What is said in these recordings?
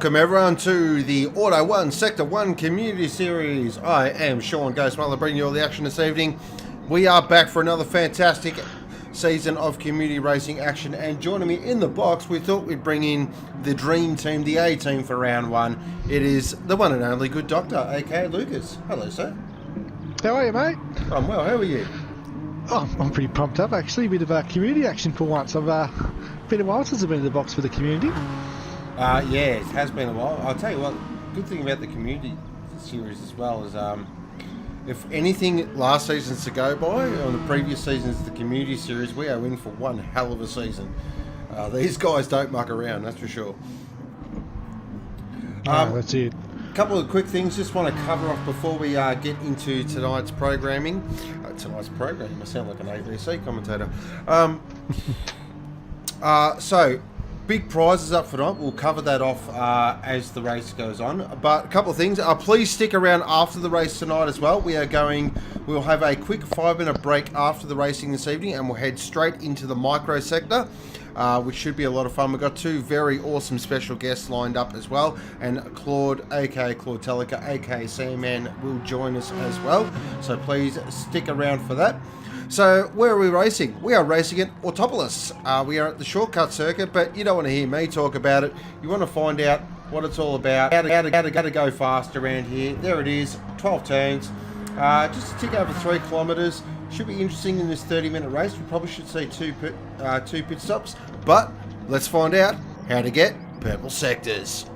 Welcome everyone to the Auto 1 Sector 1 Community Series. I am Sean Ghost Muller, bringing you all the action this evening. We are back for another fantastic season of community racing action, and joining me in the box, we thought we'd bring in the dream team, the A team for round one. It is the one and only Good Doctor, aka Lucas. Hello, sir. How are you, mate? I'm well, how are you? Oh, I'm pretty pumped up, actually. A bit of community action for once. I've been a while since I've been in the box for the community. Yeah, it has been a while. I'll tell you what, good thing about the community series as well is if anything last season's to go by, on the previous seasons of the community series, we are in for one hell of a season. These guys don't muck around, that's for sure. That's it. A couple of quick things just want to cover off before we get into tonight's programming. I sound like an ABC commentator. So, big prizes up for tonight. We'll cover that off as the race goes on. But a couple of things. Please stick around after the race tonight as well. We'll have a quick 5-minute break after the racing this evening, and we'll head straight into the Microsector, which should be a lot of fun. We've got two very awesome special guests lined up as well, and Claude, aka Claude Tellica, aka Sandman, will join us as well. So please stick around for that. So, where are we racing? We are racing at Autopolis. We are at the shortcut circuit, but you don't want to hear me talk about it. You want to find out what it's all about, how to go fast around here. There it is, 12 turns. Just a tick over 3 kilometres. Should be interesting in this 30-minute race. We probably should see two pit stops, but let's find out how to get purple sectors.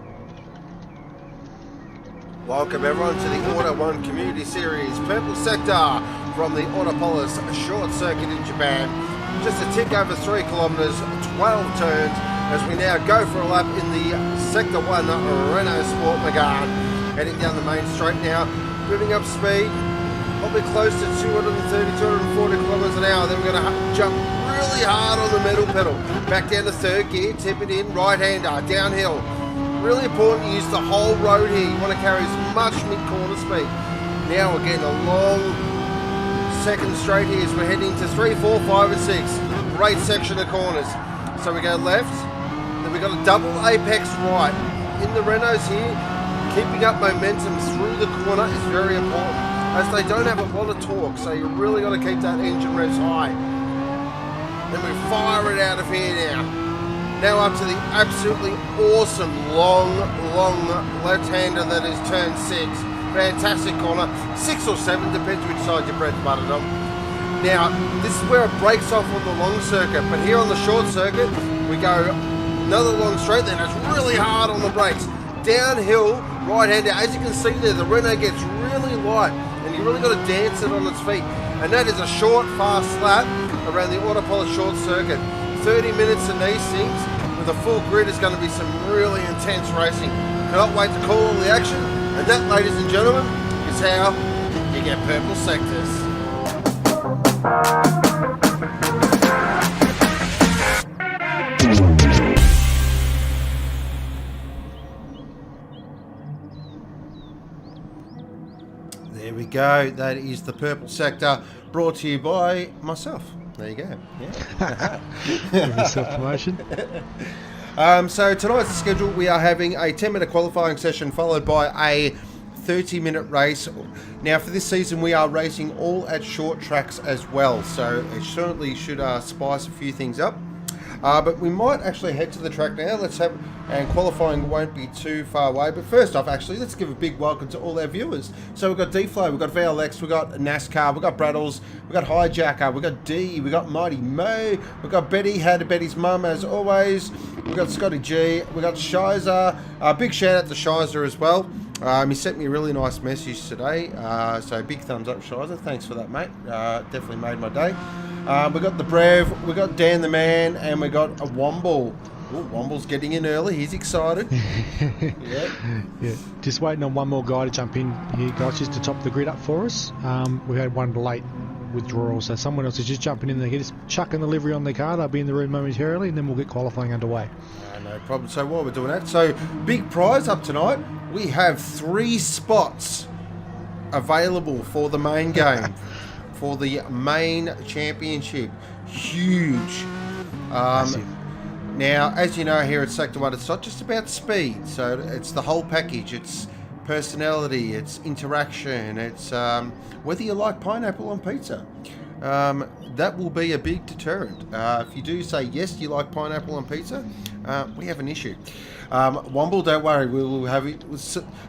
Welcome everyone to the Auto 1 Community Series Purple Sector from the Autopolis short circuit in Japan. Just a tick over 3 kilometres, 12 turns, as we now go for a lap in the Sector 1 Renault Sport Megane. Heading down the main straight now, moving up speed, probably close to 230, 240 kilometres an hour. Then we're going to jump really hard on the middle pedal. Back down to third gear, tip it in, right-hander, downhill. Really important to use the whole road here. You want to carry as much mid-corner speed. Now we're getting a long second straight here, so we're heading to 3, 4, 5 and 6. Great section of corners. So we go left, then we've got a double apex right. In the Renaults here, keeping up momentum through the corner is very important, as they don't have a lot of torque, so you really got to keep that engine revs high. Then we fire it out of here now. Now up to the absolutely awesome long left-hander that is turn 6. Fantastic corner, 6 or 7, depends which side your bread's buttered on. Now, this is where it breaks off on the long circuit, but here on the short circuit, we go another long straight, then it's really hard on the brakes. Downhill, right-hander, as you can see there, the Renault gets really light, and you really got to dance it on its feet. And that is a short, fast lap around the Autopolis short circuit. 30 minutes in these things with a full grid is going to be some really intense racing. Cannot wait to call all the action, and that, ladies and gentlemen, is how you get purple sectors. There we go. That is the purple sector, brought to you by myself. There you go. Yeah. Self-promotion. So tonight's schedule, we are having a 10-minute qualifying session followed by a 30-minute race. Now for this season, we are racing all at short tracks as well, so it certainly should spice a few things up. But we might actually head to the track now. And qualifying won't be too far away. But first off, actually, let's give a big welcome to all our viewers. So we've got D-Flow, we've got VLX, we've got NASCAR, we've got Braddles, we've got Hijacker, we've got D, we've got Mighty Mo, we've got Betty, how to Betty's mum as always, we've got Scotty G, we've got Shizer. Big shout out to Shizer as well. He sent me a really nice message today, so big thumbs up, Shizer. Thanks for that, mate. Definitely made my day. We got the Brev, we got Dan the Man, and we got a Womble. Ooh, Womble's getting in early. He's excited. Yeah. Just waiting on one more guy to jump in here, guys, just to top the grid up for us. We had one late withdrawal, so someone else is just jumping in there, just chucking the livery on their car. They'll be in the room momentarily, and then we'll get qualifying underway. No problem. So while we're doing that, so big prize up tonight. We have 3 spots available for the main game, for the main championship. Huge. Now, as you know, here at Sector 1, it's not just about speed. So it's the whole package. It's personality, it's interaction, it's whether you like pineapple on pizza. That will be a big deterrent. If you do say, yes, you like pineapple on pizza, we have an issue. Womble, don't worry, we will have it.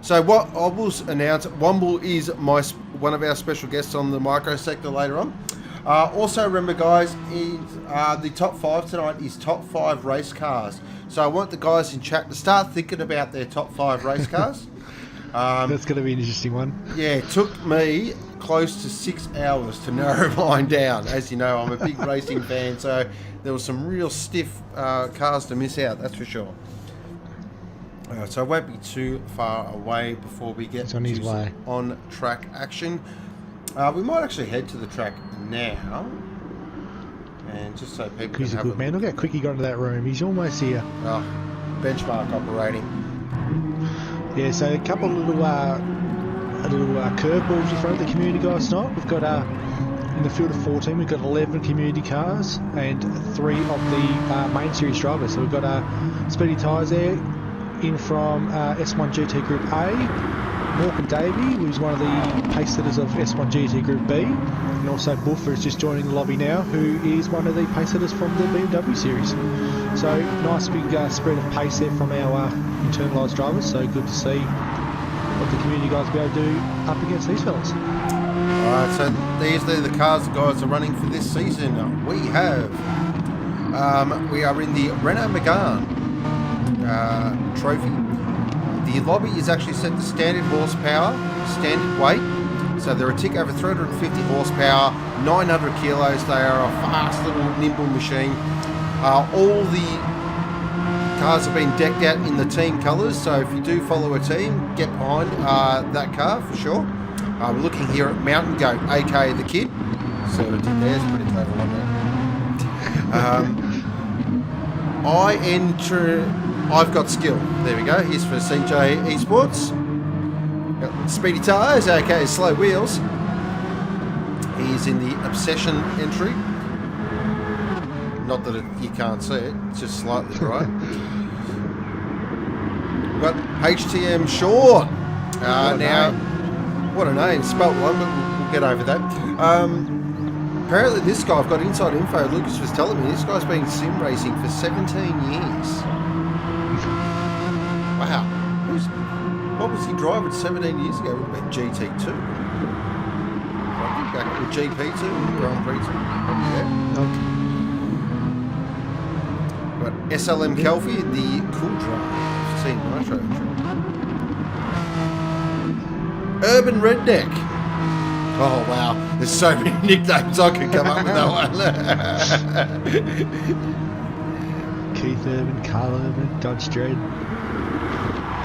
So what I will announce, Womble is one of our special guests on the Microsector later on. Also remember, guys, the top 5 tonight is top 5 race cars. So I want the guys in chat to start thinking about their top 5 race cars. That's going to be an interesting one. Yeah, it took me close to 6 hours to narrow mine down. As you know, I'm a big racing fan, so there was some real stiff cars to miss out, that's for sure. So I won't be too far away before we get on his way. On-track action. We might actually head to the track now. And just so people He's can a have good man. Look how quick he got into that room. He's almost here. Oh, benchmark operating. Yeah, so a couple of little curveballs in front of the community guys tonight. We've got in the field of 14, we've got 11 community cars and 3 of the main series drivers. So we've got Speedy Tyres there in from S1 GT Group A. Morgan Davey, who's one of the pace setters of S1 GT Group B, and also Buffer is just joining the lobby now, who is one of the pace setters from the BMW series. So nice big spread of pace there from our internalised drivers, so good to see what the community guys will be able to do up against these fellas. Alright, so these are the cars the guys are running for this season. We are in the Renault Megane Trophy. The lobby is actually set to standard horsepower, standard weight. So they're a tick over 350 horsepower, 900 kilos. They are a fast little nimble machine. All the cars have been decked out in the team colours. So if you do follow a team, get behind that car for sure. We're looking here at Mountain Goat, aka the Kid. So it did there, it's pretty clever, wasn't it? I've got skill. There we go. Here's for CJ Esports. Got Speedy Tyres, aka Slow Wheels. He's in the Obsession entry. Not that you can't see it, it's just slightly right. We've got HTM Short. Now, what a name. Spelt wrong, but we'll get over that. Apparently this guy, I've got inside info, Lucas was telling me, this guy's been sim racing for 17 years. Wow. What was he driving 17 years ago? It would have been GT2. I think back with GP2, Grand Prix 2. Yeah. Got SLM Kelfie, the Cool Drive Team Nitro. Urban Redneck. Oh wow, there's so many nicknames I could come up with that one. Keith Urban, Carl Urban, Dodge Dread.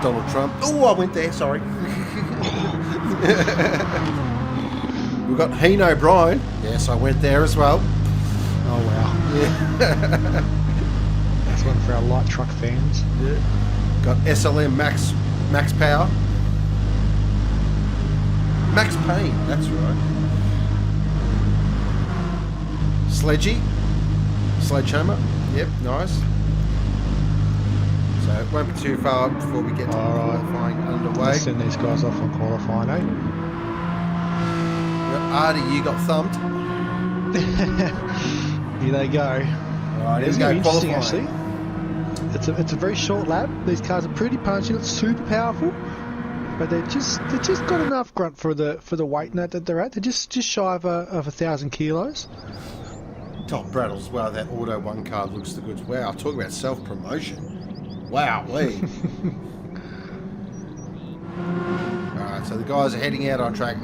Donald Trump. Oh, I went there, sorry. We've got Heen O'Brien. Yes, I went there as well. Oh, wow. Yeah. That's one for our light truck fans. Yeah. Got SLM Max Power. Max Payne, that's right. Sledgehammer. Yep, nice. So it won't be too far before we get to qualifying underway. Let's send these guys off on qualifying, eh? Artie, you got thumped. Here they go. Alright, It's here we going to go, be interesting, qualifying. actually. It's a very short lap. These cars are pretty punchy, not super powerful, but they're just got enough grunt for the weight that they're at. They're just shy of 1,000 kilos. Top Brattles, wow, that Auto 1 car looks the goods. Wow, talk about self-promotion. Wow, Lee. Alright, so the guys are heading out on track.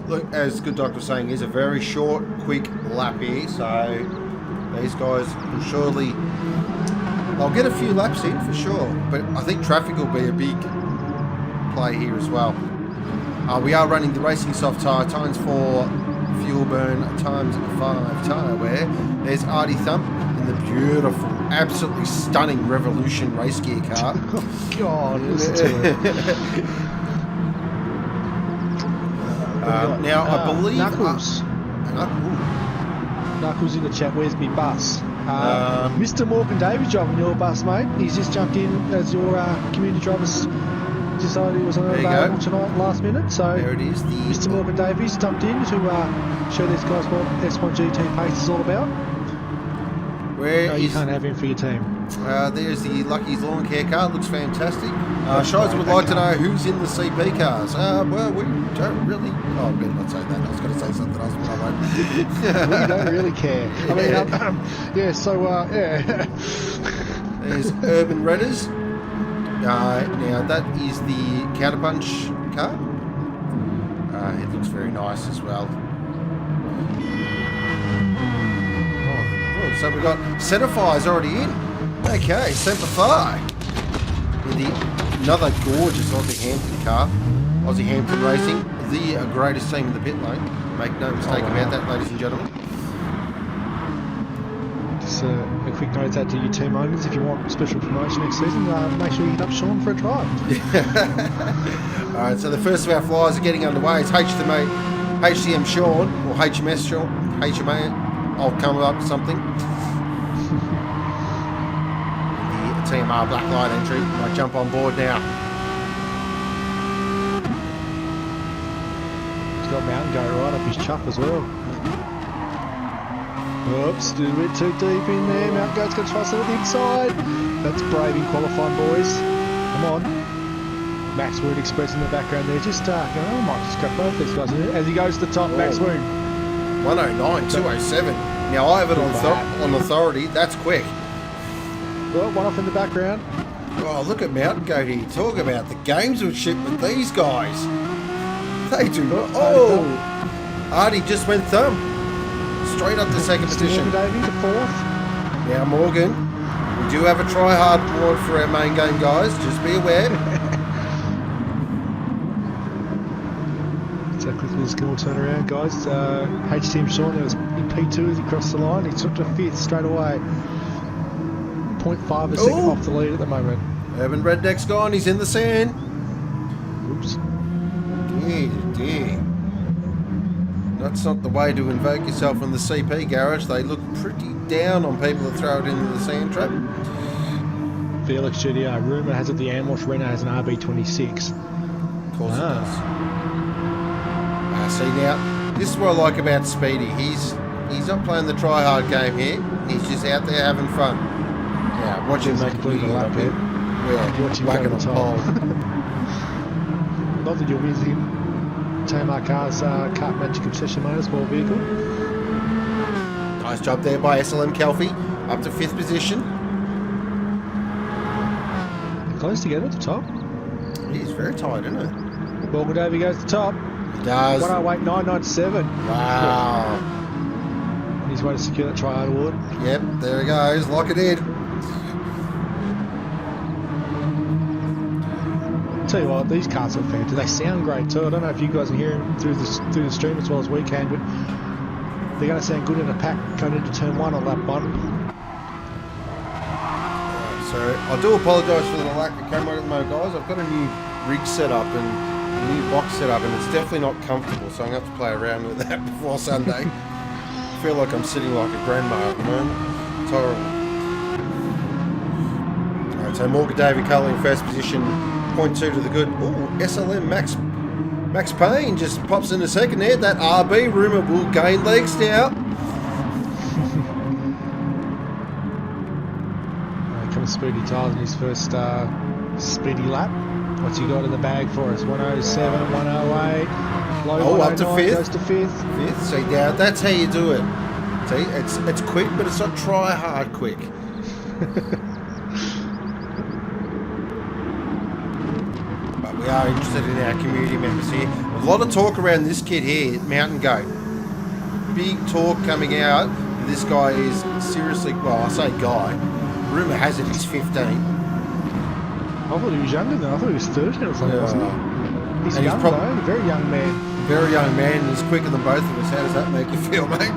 Look, as Good Doctor was saying, is a very short, quick lap here, so these guys will surely... They'll get a few laps in for sure, but I think traffic will be a big play here as well. We are running the Racing Soft tyre, times 4 fuel burn, times 5 tyre wear. There's Artie Thump in the beautiful, absolutely stunning Revolution race gear car. Oh God, listen to it. Now I believe Knuckles in the chat. Where's me bus? Mr. Morgan Davies driving your bus, mate. He's just jumped in as your community drivers decided he was unavailable tonight, last minute. So there it is. Mr. Morgan Davies jumped in to show these guys what S1 GT pace is all about. You can't have him for your team. There's the Lucky's lawn care car. Looks fantastic. Shiza would like to know who's in the CP cars. Well, we don't really... Oh, I better not say that. I was going to say something else, but I won't. We don't really care. I mean, yeah, so, yeah. There's Urban Redders. Now, that is the Counterpunch car. It looks very nice as well. Oh, so we've got Centerfire's already in. Okay, Centerfire. Another gorgeous Aussie Hampton car. Aussie Hampton Racing, the greatest team in the pit lane. Make no mistake about that, ladies and gentlemen. Just a quick note out to you team owners, if you want special promotion next season, make sure you hit up Sean for a drive. Alright, so the first of our flyers are getting underway. It's HCM Sean, or HMS Sean, HMA. I'll come up with something. TMR black light entry. Might jump on board now. He's got Mountain Goat right up his chuck as well. Oops, a little bit too deep in there. Mountain Goat's going to try something inside. That's brave in qualifying, boys. Come on. Max Wood Express in the background there. Just, I might just go both these guys. As he goes to the top, Max Wood. 109, 207. Now I have it on authority. That's quick. Well, one off in the background. Oh, look at Mountain Goat here. Talk about the gamesmanship with these guys. They do not. Oh! Artie just went thumb. Straight up to second position. Davey to fourth. Now, Morgan, we do have a try-hard board for our main game, guys. Just be aware. So quickly this will turn around, guys. HTM Sean, there was in P2 as he crossed the line. He took to fifth straight away. 0.5 a second off the lead at the moment. Urban Redneck's gone. He's in the sand. Oops. Dear. That's not the way to invoke yourself in the CP garage. They look pretty down on people that throw it into the sand trap. Felix GDR. Rumour has it the Amwash Renault has an RB26. Of course it does. See now, this is what I like about Speedy. He's not playing the try-hard game here. He's just out there having fun. Yeah, watch him make a blue lap here. Yeah, watch him whacking go a to the pole. Not that you're using Tamar Car's Kart Magic Obsession Motorsport vehicle. Nice job there by SLM Kelfie. Up to 5th position. They're close together at the top. He's very tight, isn't it? Morgan Davey goes to the top. He does. 108.997. Wow. On his way to secure that try-hard award. Yep, there he goes. Lock it in. Tell you what, these cars are fantastic. They sound great too. I don't know if you guys are hearing through the stream as well as we can, but they're going to sound good in a pack going into turn 1 on lap 1. So I do apologise for the lack of camera at the moment, guys. I've got a new rig set up and a new box set up, and it's definitely not comfortable, so I'm going to have to play around with that before Sunday. I feel like I'm sitting like a grandma at the moment. It's horrible. Alright, so Morgan Davey Cully in first position, 0.2 to the good. Ooh, SLM Max Payne just pops into second there. That RB rumour will gain legs now. Comes Speedy Tyler in his first speedy lap. What's he got in the bag for us? 107, 108. Low up to 5th. Goes to 5th. 5th. See, now that's how you do it. See, it's quick, but it's not try hard quick. But we are interested in our community members here. A lot of talk around this kid here, Mountain Goat. Big talk coming out. This guy is seriously, well, I say guy. Rumour has it he's 15. I thought he was younger than I thought he was 13 or something, wasn't he? He's young though, a very young man. Very young man, he's quicker than both of us. How does that make you feel, mate?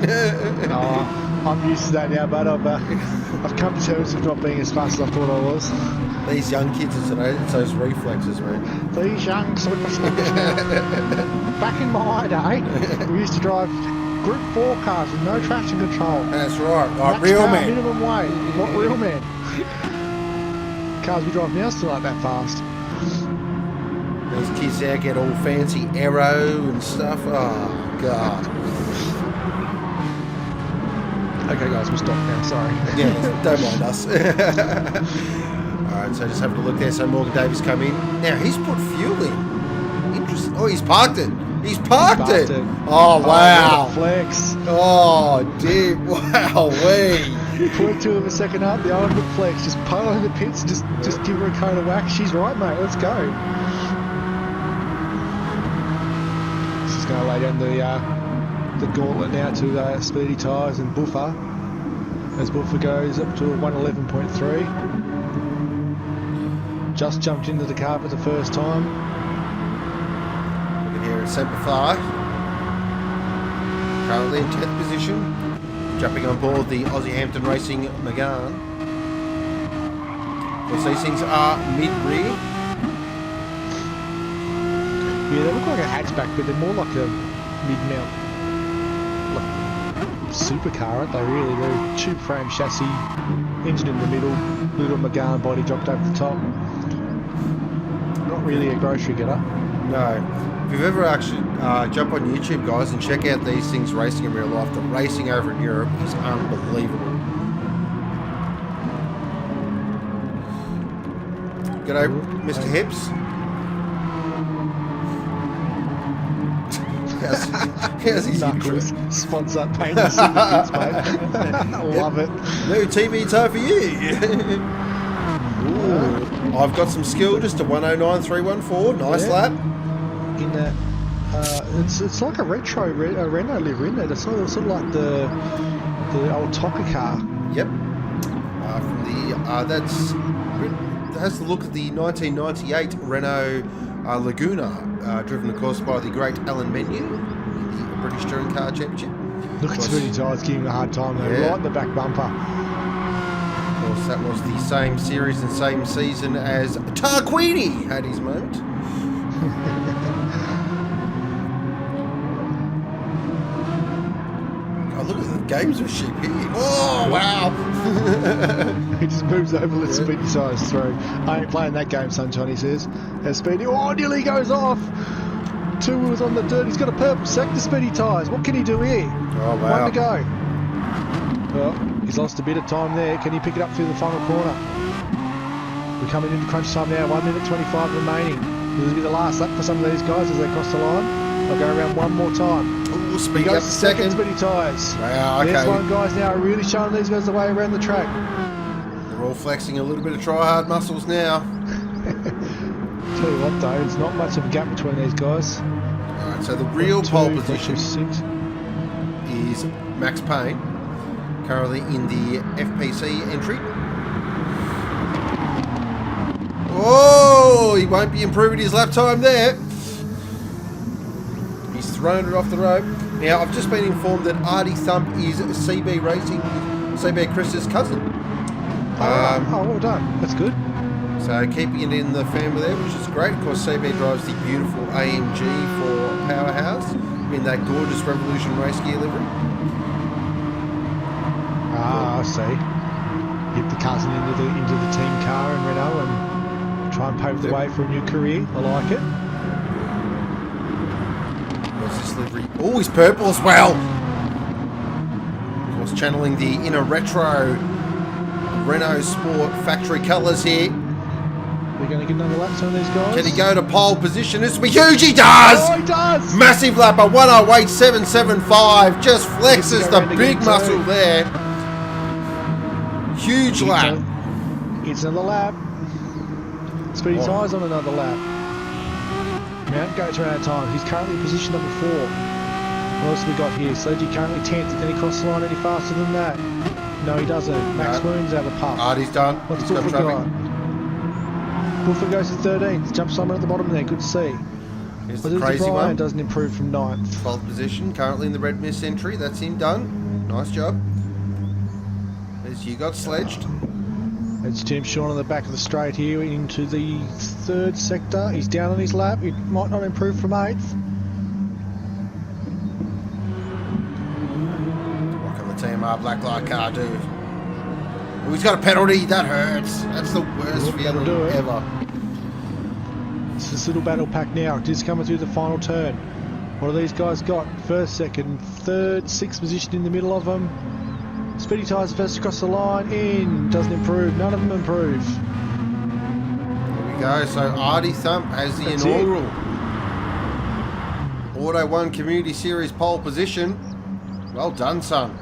I'm used to that now, but I've come to terms with not being as fast as I thought I was. These young kids of today, it's those reflexes, mate. These young superstars now. Back in my day, we used to drive Group 4 cars with no traction control. That's right, like real men. Minimum weight, not real men. Cars we drive now still aren't that fast. These kids out get all fancy aero and stuff. Oh, God. Okay, guys, we'll stop now. Sorry. Yeah, don't mind us. Alright, so just having a look there. So Morgan Davis come in. Now, he's put fuel in. Interesting. Oh, he's parked it. He's parked it. Oh, wow. Oh, flex. Oh, dear. Wow, wee. 0.2 of a second up, the ultimate flex. Just pull in the pits and just give her a coat of wax. She's right, mate. Let's go. She's going to lay down the gauntlet now to Speedy Tyres and Buffer. As Buffer goes up to a 111.3. Just jumped into the car for the first time. Looking here at Semper Fi. Currently in 10th position. Jumping on board the Aussie Hampton Racing Megane. Of course, these things are mid-rear. Yeah, they look like a hatchback, but they're more like a mid-mount, like supercar, aren't they? Really, they're tube frame chassis, engine in the middle, little Megane body dropped over the top. Not really a grocery getter. No. If you've ever actually jump on YouTube, guys, and check out these things racing in real life, the racing over in Europe is unbelievable. G'day, Mr. Hips. How's his Knuckles, sponsor painting super bits, mate. Love it. New TV toe for you. I've got some skill just to 109.314. Nice lap. In that, it's like a retro Renault livery, isn't it? It's sort of like the old Tonka car. Yep. From the that has the look of the 1998 Renault Laguna, driven of course by the great Alan Menu in the British Touring Car Championship. Look at Speedy Tyres giving him a hard time though, right in the back bumper. Of course, that was the same series and same season as Tarquini had his moment. Oh, look at the gamesmanship here. Oh, wow. He just moves over, lets Speedy Tyres through. I ain't playing that game, Sunshine, he says. As Speedy, nearly goes off. Two wheels on the dirt. He's got a purple sector, Speedy Tyres. What can he do here? Oh, wow. One to go. Well, he's lost a bit of time there. Can he pick it up through the final corner? We're coming into crunch time now. 1 minute 25 remaining. This will be the last lap for some of these guys as they cross the line. They'll go around one more time. Ooh, Speedy up second. Speedy Tyres. Wow, okay. There's one, guys, now really showing these guys the way around the track. They're all flexing a little bit of try-hard muscles now. Tell you what, though, there's not much of a gap between these guys. Alright, so the real pole position is Max Payne, currently in the FPC entry. Oh, he won't be improving his lap time there. He's thrown it off the rope. Now, I've just been informed that Artie Thump is CB Racing, CB Chris's cousin. Well done. That's good. So keeping it in the family there, which is great. Of course, CB drives the beautiful AMG for Powerhouse in that gorgeous Revolution race gear livery. I see. Get the cousin into the team car in Renault and try and pave the way for a new career. I like it. What's this livery? Oh, he's purple as well. Of course, channeling the inner retro Renault Sport factory colours here. We're going to get another lap, some of these guys. Can he go to pole position? This will be huge. He does! Oh, he does! Massive lap, a 108.775. Just flexes the big muscle there. Huge lap. It's another lap. Speedy Tyres on another lap. Mount goes around out of time. He's currently in position number 4. What else have we got here? Sledgy currently 10th. Can he cross the line any faster than that? No, he doesn't. Max Wounds out of puff. Artie's done. What's He's got Buffer traffic. got? Buffer goes to 13th. Jumps someone at the bottom there. Good to see. Here's the crazy one. Doesn't improve from 9th. 12th position. Currently in the Red Mist entry. That's him done. Nice job. As you got sledged. It's Tim Shawn on the back of the straight here into the 3rd sector. He's down on his lap. He might not improve from 8th. What can the TMR Blacklight car do? Oh, he's got a penalty. That hurts. That's the worst feeling ever. It's this little battle pack now. Just coming through the final turn. What have these guys got? 1st, 2nd, 3rd, 6th position in the middle of them. Speedy Tyres first across the line. In. Doesn't improve. None of them improve. we go. So Artie Thump has the That's inaugural Auto 1 Community Series pole position. Well done, son.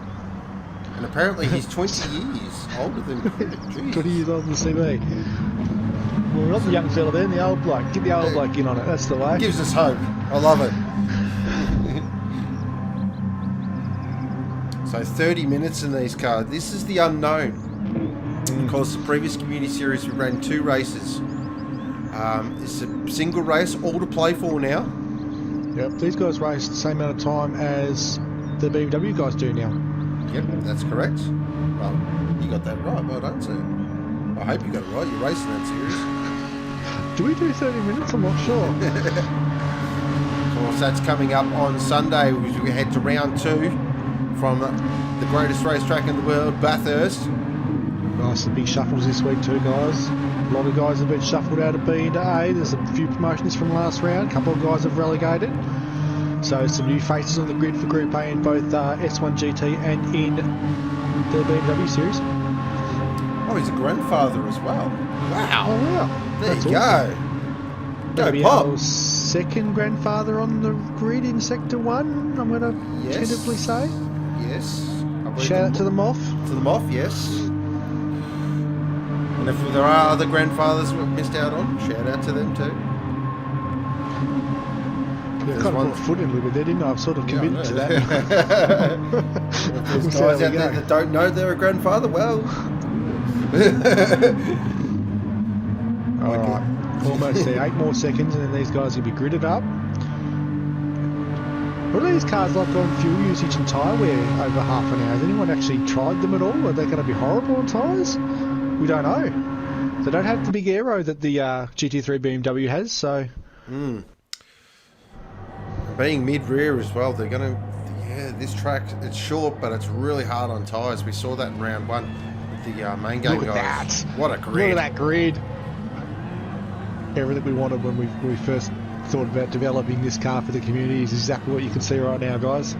And apparently he's 20 years older than Cricket. 20 years older than CV. Well, not the young fella then, the old bloke. Get the old bloke in on it, that's the way. Gives us hope. I love it. So 30 minutes in these cars. This is the unknown. Of course, the previous Community Series we ran 2 races. It's a single race, all to play for now. Yep, these guys race the same amount of time as the BMW guys do now. Yep, that's correct. Well, you got that right. Well done, sir. I hope you got it right. You're racing that series. Do we do 30 minutes? I'm not sure. Of course, that's coming up on Sunday. We head to round 2 from the greatest racetrack in the world, Bathurst. Nice, some big shuffles this week too, guys. A lot of guys have been shuffled out of B into A. There's a few promotions from last round. A couple of guys have relegated. So some new faces on the grid for Group A in both S1 GT and in the BMW series. Oh, he's a grandfather as well. Wow. Oh, wow. There That's you awesome. go. Maybe Go, Pop. our second grandfather on the grid in Sector 1, I'm going to tentatively say. Yes. Shout out to the Moth. To the Moth, yes. And if there are other grandfathers we've missed out on, shout out to them too. Yeah, I kind of put my foot in a little bit there, didn't I? I've sort of committed to that. There's guys out there that don't know they're a grandfather, well... Alright, almost there. 8 more seconds and then these guys will be gridded up. What are these cars like on fuel usage and tyre wear over half an hour? Has anyone actually tried them at all? Are they going to be horrible on tyres? We don't know. They don't have the big aero that the GT3 BMW has, so... Being mid-rear as well, they're going to... Yeah, this track, it's short, but it's really hard on tyres. We saw that in round 1 with the main game Look at guys. that. What a grid. Look at that grid. Everything we wanted when we first thought about developing this car for the community is exactly what you can see right now, guys.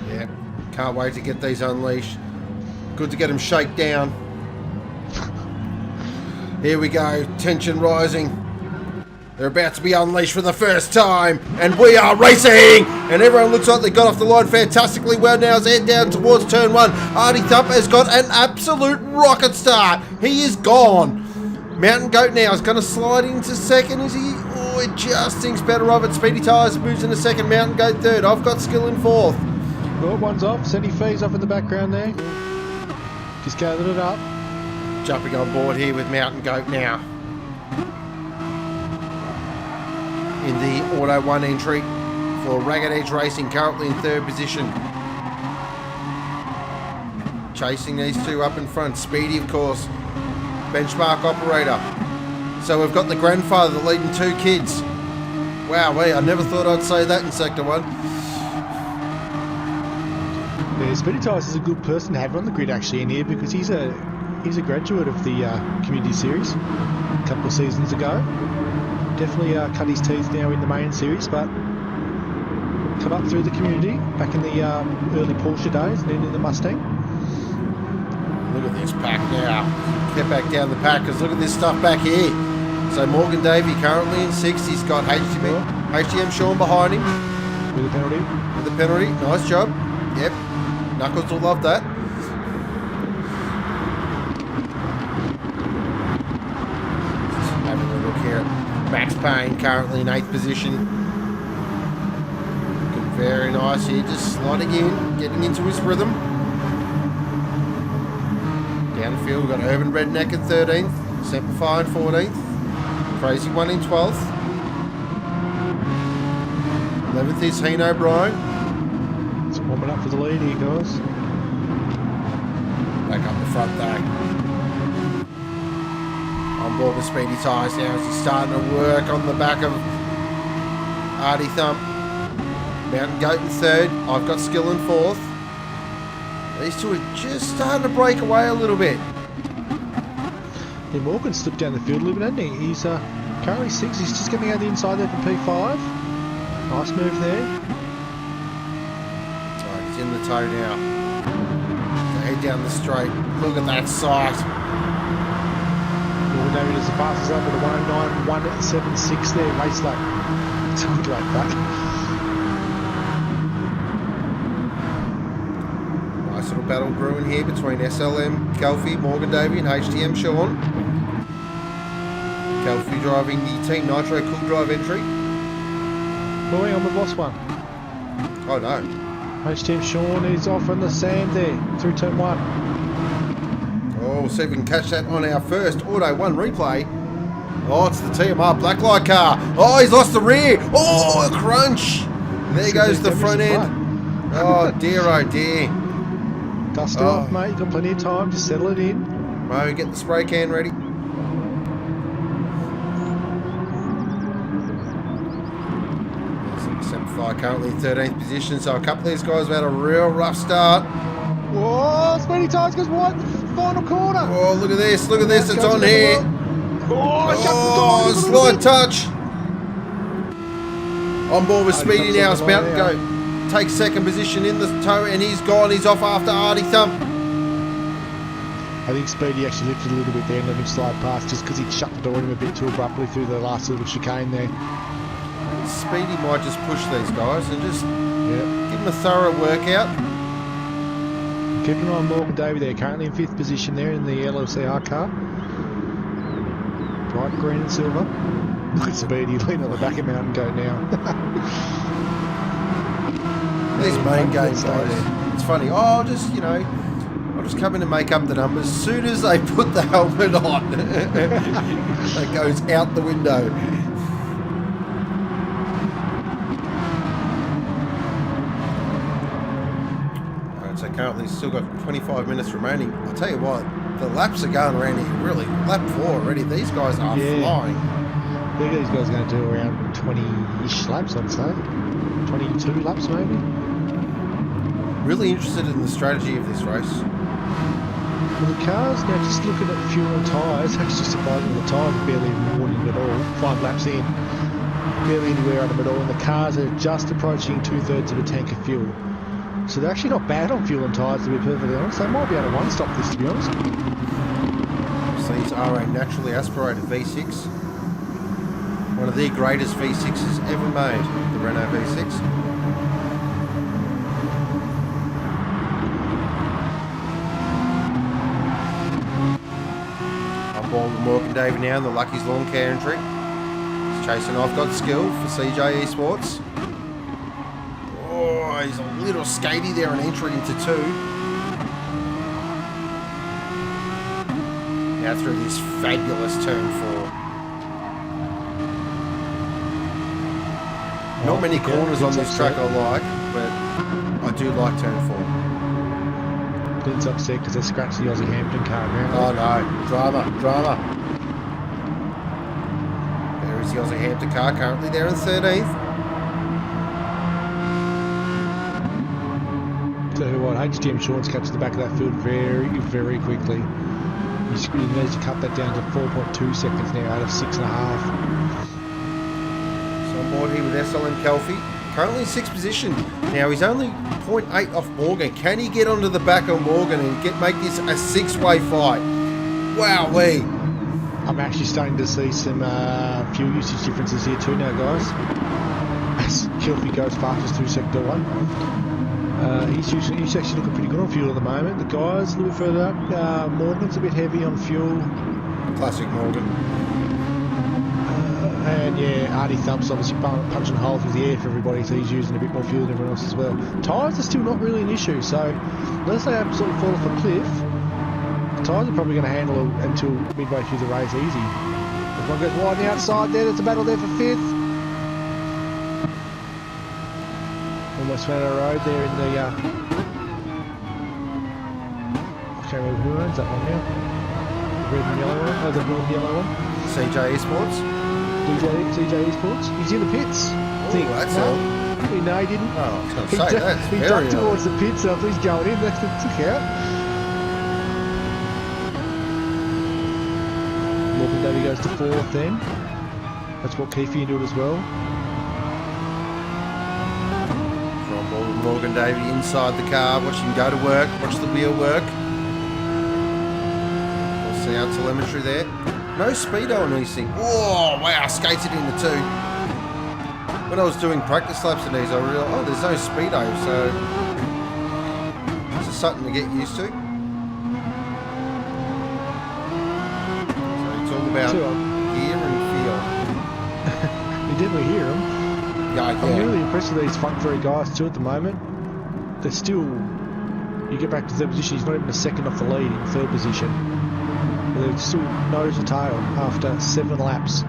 Yeah, can't wait to get these unleashed. Good to get them shaken down. Here we go, tension rising. They're about to be unleashed for the first time, and we are racing! And everyone looks like they got off the line fantastically well now as they head down towards turn 1. Artie Thump has got an absolute rocket start. He is gone. Mountain Goat now is going to slide into second, is he? Oh, it just thinks better of it. Speedy Tyres moves into second, Mountain Goat third. I've got Skill in fourth. Well, one's off. Senny Fee's off in the background there. Just gathered it up. Jumping on board here with Mountain Goat now. In the Auto 1 entry for Ragged Edge Racing, currently in third position. Chasing these two up in front. Speedy, of course. Benchmark operator. So we've got the grandfather leading 2 kids. Wow, I never thought I'd say that in Sector 1. Yeah, Speedy Tyres is a good person to have on the grid actually in here because he's a graduate of the community series a couple of seasons ago. Definitely cut his teeth now in the main series, but come up through the community back in the early Porsche days and then in the Mustang. Look at this pack now. Get back down the pack because look at this stuff back here. So Morgan Davey currently in 6th. He's got HTM Sean behind him. With a penalty. With a penalty. Nice job. Yep. Knuckles will love that. Just having a look here. Max Payne currently in 8th position. Looking very nice here. Just sliding in. Getting into his rhythm. Down the field, we've got Urban Redneck in 13th, Semperfire in 14th, Crazy One in 12th, 11th is Heen O'Brien. It's warming up for the lead here, guys. Back up the front though. On board with Speedy Tyres now as he's starting to work on the back of Artie Thump. Mountain Goat in 3rd, I've got Skill in 4th. These two are just starting to break away a little bit. Yeah, Morgan slipped down the field a little bit, hasn't he? He's currently 6th. He's just getting out the inside there for P5. Nice move there. Right, he's in the toe now. They head down the straight. Look at that sight. Morgan David as the fastest up with a 109.176 there, race lap. It's a good lap, that. Nice little battle brewing here between SLM, Kelfie, Morgan Davey and HTM Sean. Kelfie driving the Team Nitro Cool Drive entry. Well, hang on, we've lost one. Oh no. HTM Sean is off on the sand there, through turn 1. Oh, see if we can catch that on our first Auto 1 replay. Oh, it's the TMR Blacklight car. Oh, he's lost the rear. Oh, a crunch. There goes the front end. Oh dear, oh dear. Dust it off, mate. You've got plenty of time. Just settle it in. Mo, get the spray can ready. Semify currently in 13th position, so a couple of these guys have had a real rough start. Whoa, Speedy Tires goes wide in the final corner. Oh, look at this, it's on here. Oh, slight touch. On board with Speedy now, it's about to go. Takes second position in the tow, and he's gone. He's off after Artie Thump. I think Speedy actually lifted a little bit there and let him slide past just because he'd shut the door on him a bit too abruptly through the last little chicane there. Speedy might just push these guys and just give them a thorough workout. Keeping an eye on Morgan Davey there, currently in 5th position there in the LLCR car. Bright green and silver. Look at Speedy lean on the back of Mountain Goat now. These main game guys, it's funny. I'll just come in and make up the numbers. As soon as they put the helmet on, that goes out the window. So currently still got 25 minutes remaining. I'll tell you what, the laps are going around here really. Lap 4 already. These guys are flying. I think these guys are going to do around 20-ish laps, I'd say. 22 laps maybe. Really interested in the strategy of this race. Well, the cars, now just looking at fuel and tyres, actually surprising the tyres are barely even warning at all. 5 laps in. Barely anywhere on them at all. And the cars are just approaching 2/3 of a tank of fuel. So they're actually not bad on fuel and tyres, to be perfectly honest. They might be able to one-stop this, to be honest. So these are a naturally aspirated V6. One of the greatest V6s ever made, the Renault V6. On board with Morgan David now in the Lucky's Lawn Care entry. He's chasing off, got skill for CJ Esports. Oh, he's a little skatey there on entry into 2. Now through this fabulous turn 4. Not many corners on this track I like, but I do like turn 4. Clint's upset because they scratched the Aussie Hampton car around. Oh no, drama. There is the Aussie Hampton car currently there in 13th. So what, HTM Sean's captured the back of that field very, very quickly. He managed to cut that down to 4.2 seconds now out of 6.5. So on board here with SLM Kelfie, currently in 6th position. Now he's only 0.8 off Morgan. Can he get onto the back of Morgan and make this a 6-way fight? Wowee! I'm actually starting to see some fuel usage differences here too now, guys. As Kelfie goes fastest through Sector 1. He's actually looking pretty good on fuel at the moment. The guys a little bit further up. Morgan's a bit heavy on fuel. Classic Morgan. And yeah, Artie Thump's obviously punching a hole through the air for everybody, so he's using a bit more fuel than everyone else as well. Tyres are still not really an issue, so unless they absolutely fall off a cliff, the tyres are probably going to handle it until midway through the race easy. If one goes wide on the outside there, there's a battle there for 5th. Almost ran out of road there in the I can't remember who owns that one now. The red and yellow one? Oh, the blue and yellow one. CJ Esports. CJ Esports. He's in the pits. Oh, that's all. No, he didn't. Oh, I was going to say, that's he very ducked towards the pits, so if he's going in, that's the took out. Morgan Davey goes to 4th then. That's what Keefe into it as well. Morgan Davey inside the car, watch him go to work, watch the wheel work. We'll see our telemetry there. No speedo on these things. Oh, wow, skated into two. When I was doing practice laps in these, I realized, oh, there's no speedo, so this is something to get used to. So it's all about gear and feel. You definitely hear them. Yeah. I'm really impressed with these front three guys too at the moment. They're still, you get back to third position, he's not even a second off the lead in third position. But they're still nose to tail after 7 laps.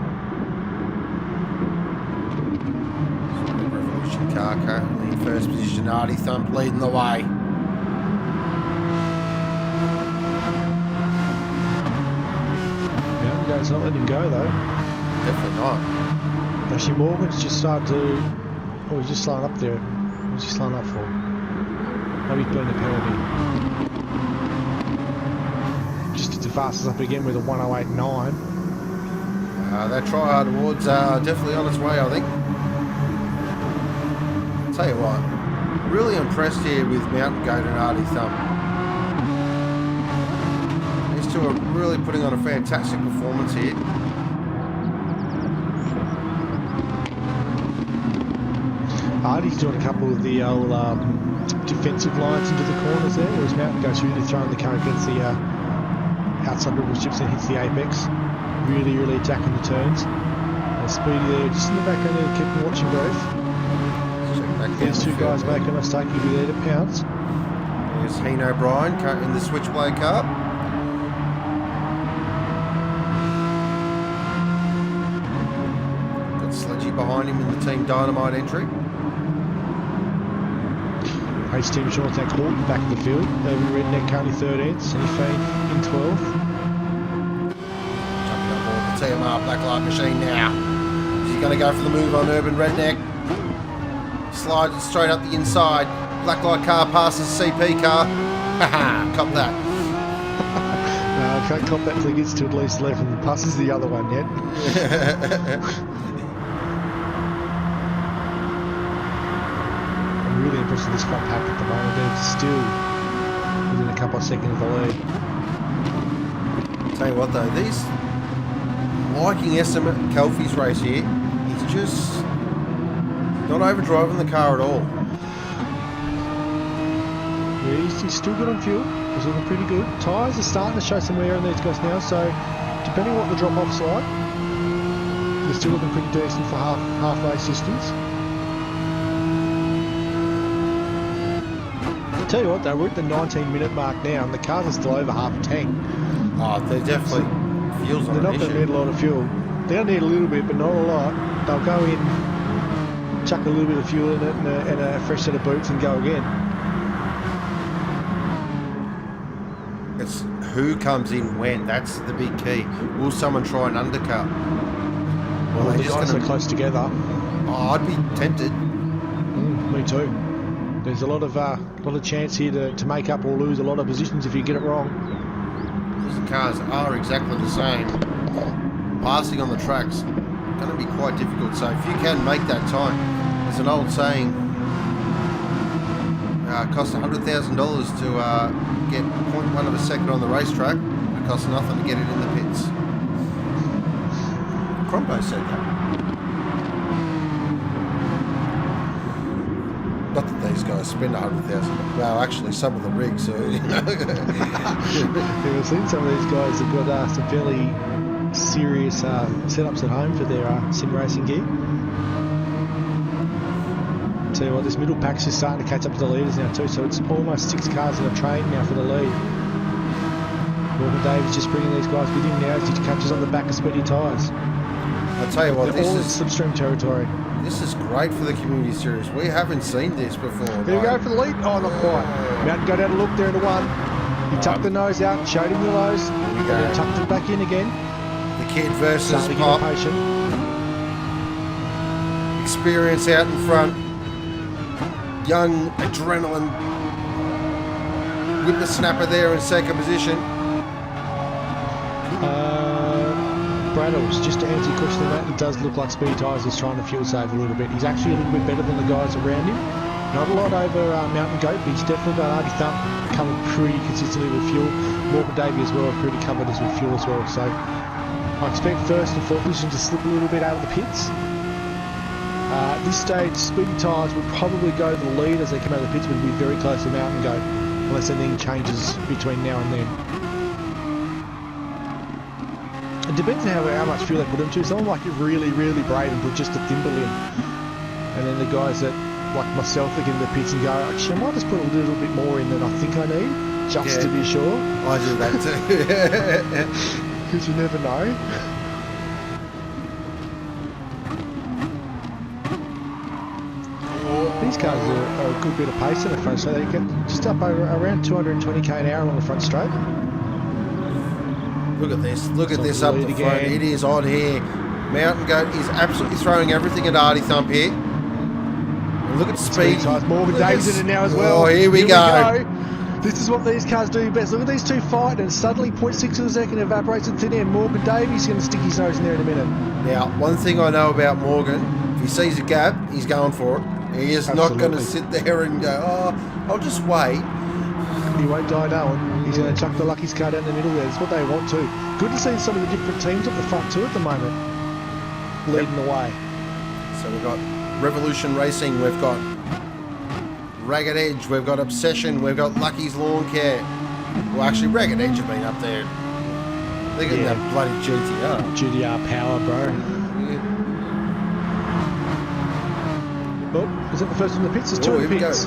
Revolution car currently in first position. Artie Thump leading the way. Yeah, guys not letting him go though. Definitely not. Actually, Morgan's just started to, oh, he's just slowing up there. What's he slowing up for? Maybe he's burning the penalty. Just gets the fastest up again with a 108.9. That try-hard awards are definitely on its way, I think. Tell you what, really impressed here with Mountain Goat and Artie Thump. These two are really putting on a fantastic performance here. Artie's doing a couple of the old defensive lines into the corners there, whereas Mountain Goat's really throwing the car against the outside little chips and hits the apex. Really, really attacking the turns. Speedy there, just in the back end there, keeping watching both. These two guys making a mistake, he'll be there to pounce. There's Heen O'Brien in the Switchblade car. Got Sledgy behind him in the Team Dynamite entry. Race team Sean Thank Hall in the back of the field. Over Redneck currently 13th, Sunny Fane in 12th. Jumping up board the TMR Blacklight machine now. Is he going to go for the move on Urban Redneck? Slides it straight up the inside. Blacklight car passes CP car. Haha, cop that. No, I can't cop that till he gets to at least 11 and passes the other one yet. Really impressed with this front pack at the moment. They're still within a couple of seconds of the lead. Tell you what though, these liking estimate Kelfie's race here, he's just not overdriving the car at all. Yeah, he's still good on fuel. He's looking pretty good. Tyres are starting to show some wear on these guys now, so depending on what the drop-off's like, they're still looking pretty decent for half race distance. Tell you what though, we're at the 19-minute mark now and the cars are still over half a tank. Oh, they're definitely fuel's on. They're not going to need a lot of fuel. They'll need a little bit, but not a lot. They'll go in, chuck a little bit of fuel in it and a fresh set of boots and go again. It's who comes in when. That's the big key. Will someone try an undercut? Well, the guys are close together. Oh, I'd be tempted. Me too. There's a lot of chance here to make up or lose a lot of positions if you get it wrong. Because the cars are exactly the same. Passing on the track's going to be quite difficult. So if you can make that time, there's an old saying, it costs $100,000 to get 0.1 of a second on the racetrack. It costs nothing to get it in the pits. Crombo said that. Not that these guys spend $100,000. Well, actually, some of the rigs are. Yeah, we've seen some of these guys have got some fairly serious setups at home for their sim racing gear. Tell you what, this middle pack's just starting to catch up to the leaders now too, so it's almost 6 cars in a train now for the lead. Morgan Davies just bringing these guys with him now as he catches on the back of Speedy tyres. I'll tell you what, this is slipstream territory. This is great for the community series. We haven't seen this before. Here we go for the lead. Oh, not quite. Mountain Goat had a look there in the 1. He tucked the nose out, showed him the nose, and then tucked it back in again. The kid versus Pop. Experience out in front. Young adrenaline. Whippersnapper there in second position. Braddles, just to answer your question on that, it does look like Speedy Tyres is trying to fuel save a little bit. He's actually a little bit better than the guys around him. Not a lot over Mountain Goat, but he's definitely got Artie Thump covered pretty consistently with fuel. Morgan Davey as well, pretty covered as with fuel as well. So I expect first and fourth position to slip a little bit out of the pits. At this stage, Speedy Tyres would probably go to the lead as they come out of the pits, but would be very close to Mountain Goat, unless anything changes between now and then. It depends on how much fuel they put into. Someone might get really, really brave and put just a thimble in. And then the guys that, like myself, that get in the pits and go, actually, I might just put a little bit more in than I think I need, just to be sure. I do that too. Because you never know. These cars are a good bit of pace in the front, so they get just up over around 220k an hour along the front straight. Look at this. Look at this up the front. It is on here. Mountain Goat is absolutely throwing everything at Artie Thump here. And look at speed. Morgan Davies in it now as well. Oh, here we go. This is what these cars do best. Look at these two fighting, and suddenly 0.6 of a second evaporates in thin air. Morgan Davies is going to stick his nose in there in a minute. Now, one thing I know about Morgan, if he sees a gap, he's going for it. He is not going to sit there and go, oh, I'll just wait. He won't die knowing. He's going to chuck the Lucky's car down the middle there. That's what they want to. Good to see some of the different teams at the front too at the moment, leading the way. So we've got Revolution Racing, we've got Ragged Edge, we've got Obsession, we've got Lucky's Lawn Care. Well, actually, Ragged Edge have been up there. They're getting that bloody GTR. GTR power, bro. Oh, is that the first one in the pits? There's two in the pits.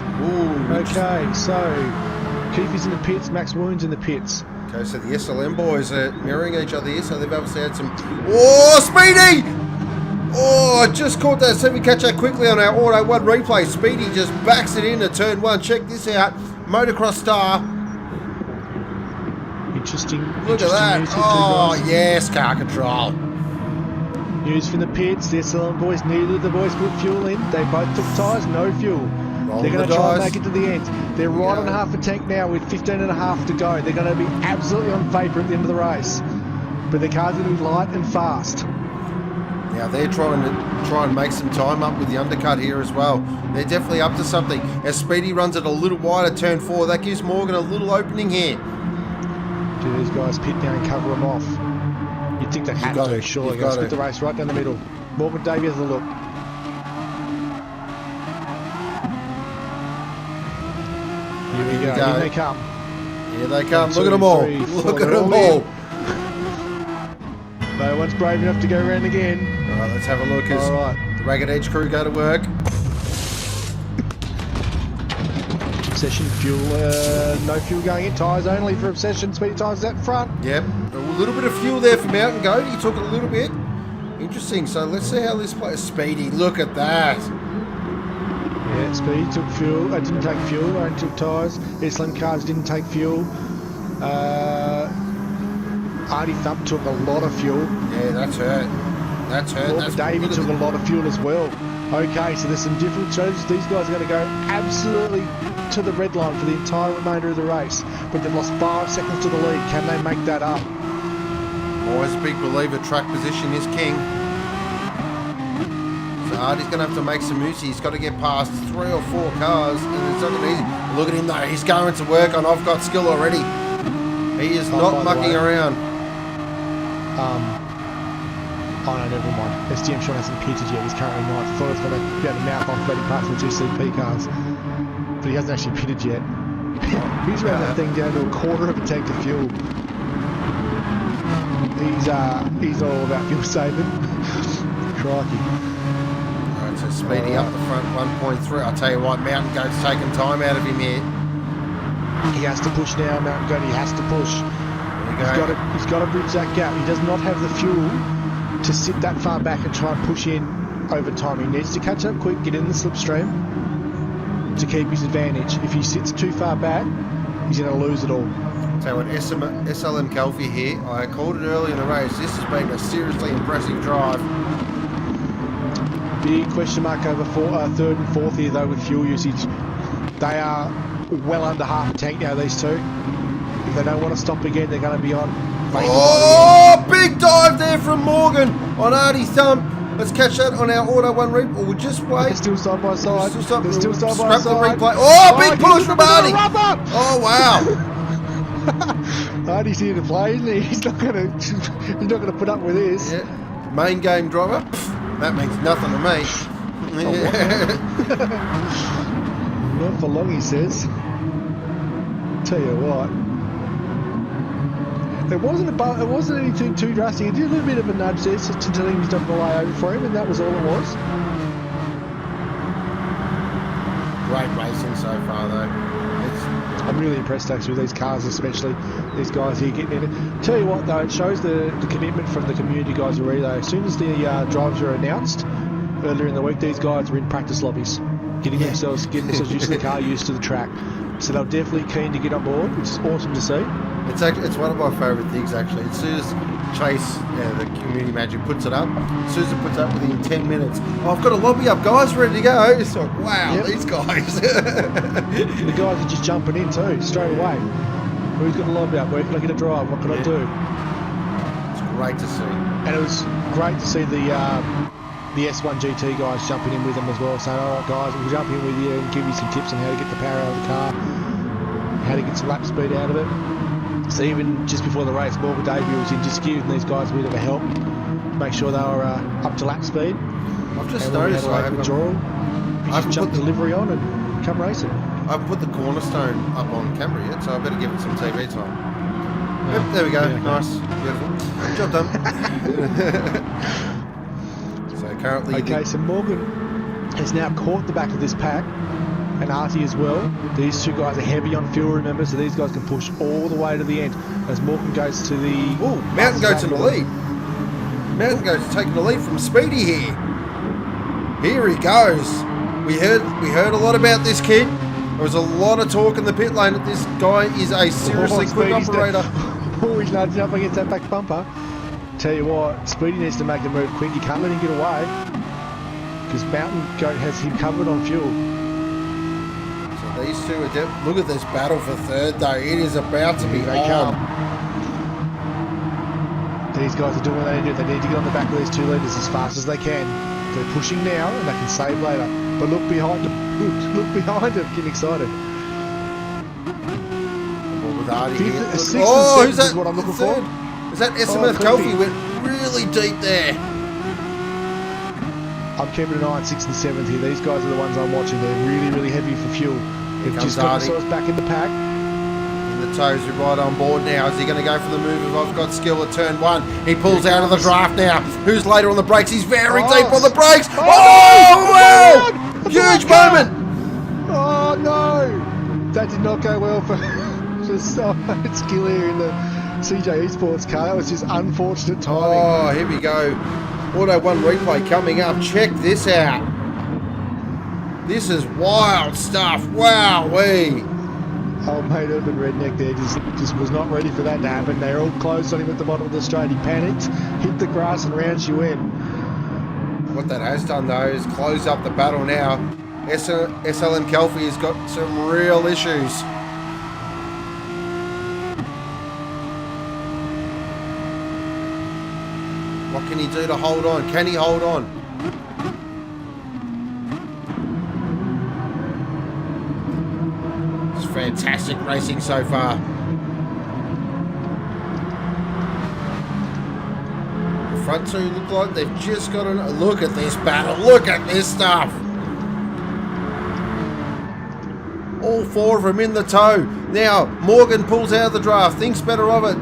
Okay, so Keith is in the pits, Max Wound's in the pits. Okay, so the SLM boys are mirroring each other here, so they've obviously had some... Oh, Speedy! Oh, I just caught that. So we catch that quickly on our Auto 1 replay. Speedy just backs it into turn 1. Check this out. Motocross Star. Interesting. Look at that. Oh, yes, car control. News from the pits. The SLM boys, neither of the boys put fuel in. They both took tyres, no fuel. They're going to try and make it to the end. They're right on half a tank now with 15.5 to go. They're going to be absolutely on vapor at the end of the race. But the car's going to be light and fast. Now they're trying to make some time up with the undercut here as well. They're definitely up to something. As Speedy runs it a little wider, turn 4, that gives Morgan a little opening here. Do these guys pit now and cover them off? You'd think they had to, surely. They're going to split the race right down the middle. Morgan Davies has a look. Here we go. Here they come. Here they come. Look at them all. Look at them all. No one's brave enough to go around again. All right, let's have a look as the Ragged Edge crew go to work. Obsession fuel, no fuel going in. Tyres only for Obsession. Speedy Tyres out front. Yep, a little bit of fuel there for Mountain Goat. He took it a little bit. Interesting. So let's see how this plays. Speedy, look at that. Yeah, Speedy took fuel. Didn't take fuel. Only took tyres. SLM cars didn't take fuel. Artie Thump took a lot of fuel. Yeah, that's hurt. That's hurt. Davey took a lot of fuel as well. Okay, so there's some different strategies. These guys are going to go absolutely to the red line for the entire remainder of the race. But they've lost 5 seconds to the lead. Can they make that up? Always a big believer, track position is king. So Artie's going to have to make some moves. He's got to get past 3 or 4 cars. And it's not going to be easy. Look at him though. He's going to work on I've Got Skill already. He is not mucking around. Oh no, never mind. SDM Sean hasn't pitted yet. He's currently 9th. I thought he was going to be able to mouth off letting past the GCP cars. But he hasn't actually pitted yet. He's ran that thing down to a quarter of a tank of fuel. He's all about fuel saving. Crikey. Alright, so Speedy up the front 1.3. I'll tell you what, Mountain Goat's taking time out of him here. He has to push now, Mountain Goat. He has to push. He's got to bridge that gap. He does not have the fuel to sit that far back and try and push in over time. He needs to catch up quick, get in the slipstream to keep his advantage. If he sits too far back, he's going to lose it all. So what, SLM Calfee here. I called it early in the race. This has been a seriously impressive drive. Big question mark over 3rd and 4th here though with fuel usage. They are well under half a tank now, these two. If they don't want to stop again, they're going to be on. Oh, big dive there from Morgan on Artie Thump. Let's catch that on our Auto 1 replay. Or we'll just wait. They're still side by side. They're still side by side. The replay. Oh, big push from Artie. Oh, wow. Artie's here to play, isn't he? He's not gonna put up with this. Yeah. Main game driver. That means nothing to me. Not for long, he says. Tell you what. It wasn't anything too drastic. He did a little bit of a nudge there to tell him he's not going to lay over for him, and that was all it was. Great racing so far, though. I'm really impressed actually with these cars, especially these guys here getting in it. Tell you what though, it shows the commitment from the community guys already though. As soon as the drivers were announced earlier in the week, these guys were in practice lobbies, getting themselves used to the car, used to the track. So they're definitely keen to get on board, which is awesome to see. It's one of my favourite things actually. As soon as Chase, the community manager, puts it up, as soon as it puts up within 10 minutes, I've got a lobby up, guys, ready to go. It's like, wow, these guys. The guys are just jumping in too, straight away. Who's got a lobby up? Where can I get a drive? What can I do? It's great to see. And it was great to see the S1 GT guys jumping in with them as well, saying, alright guys, we'll jump in with you and give you some tips on how to get the power out of the car, how to get some lap speed out of it. So even just before the race, Morgan Davey was in just giving these guys a bit of a help, make sure they were up to lap speed. I've just noticed I haven't jump the livery on and come racing. I haven't put the cornerstone up on camera yet, so I better give it some TV time. Yep, there we go. Yeah. Nice, beautiful. Job done. So currently, so Morgan has now caught the back of this pack, and Artie as well. These two guys are heavy on fuel, remember, so these guys can push all the way to the end as Morgan goes to the... Oh, Mountain Goat's in the lead. Mountain Goat's taking the lead from Speedy here. Here he goes. We heard a lot about this kid. There was a lot of talk in the pit lane that this guy is a seriously quick operator. He's nudging up against that back bumper. Tell you what, Speedy needs to make the move quick. You can't let him get away, because Mountain Goat has him covered on fuel. These two are look at this battle for third though. It is about to be on. These guys are doing what they need to do. They need to get on the back of these 2 litres as fast as they can. They're pushing now and they can save later. But look behind them. Look behind them. Getting excited. Who's that? Is what I'm looking for. Is that SMF Kofi? Went really deep there. I'm keeping an eye on 6th and 7th here. These guys are the ones I'm watching. They're really, really heavy for fuel. They've just got themselves back in the pack. And the toes are right on board now. Is he going to go for the move of I've got skill at turn 1? He pulls out of the draft now. Who's later on the brakes? He's very deep on the brakes. Oh, wow! Huge moment! Oh, no! That did not go well for skill here in the CJ Esports car. That was just unfortunate timing. Oh, here we go. Auto 1 replay coming up. Check this out. This is wild stuff. Wowee. Old mate Urban Redneck there just was not ready for that to happen. They're all closed on him at the bottom of the straight. He panicked, hit the grass and round she went. What that has done though is close up the battle now. SLM Kelfie has got some real issues. What can he do to hold on? Can he hold on? It's fantastic racing so far. The front two look like they've just got a look at this battle. Look at this stuff. All 4 of them in the tow. Now, Morgan pulls out of the draft, thinks better of it.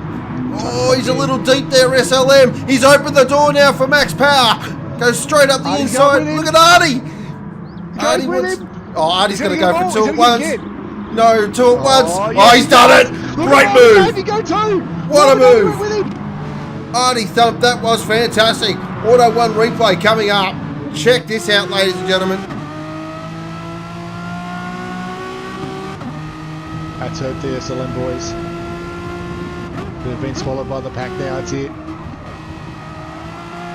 Oh, he's a little deep there, SLM. He's opened the door now for max power. Goes straight up the inside. Look at Artie. Artie's going to go for 2 at once. No, 2 at once. Oh, he's done it. Great move. What a move. Artie thumped. That was fantastic. Auto 1 replay coming up. Check this out, ladies and gentlemen. That's hurt the SLM boys. They've been swallowed by the pack now, that's it.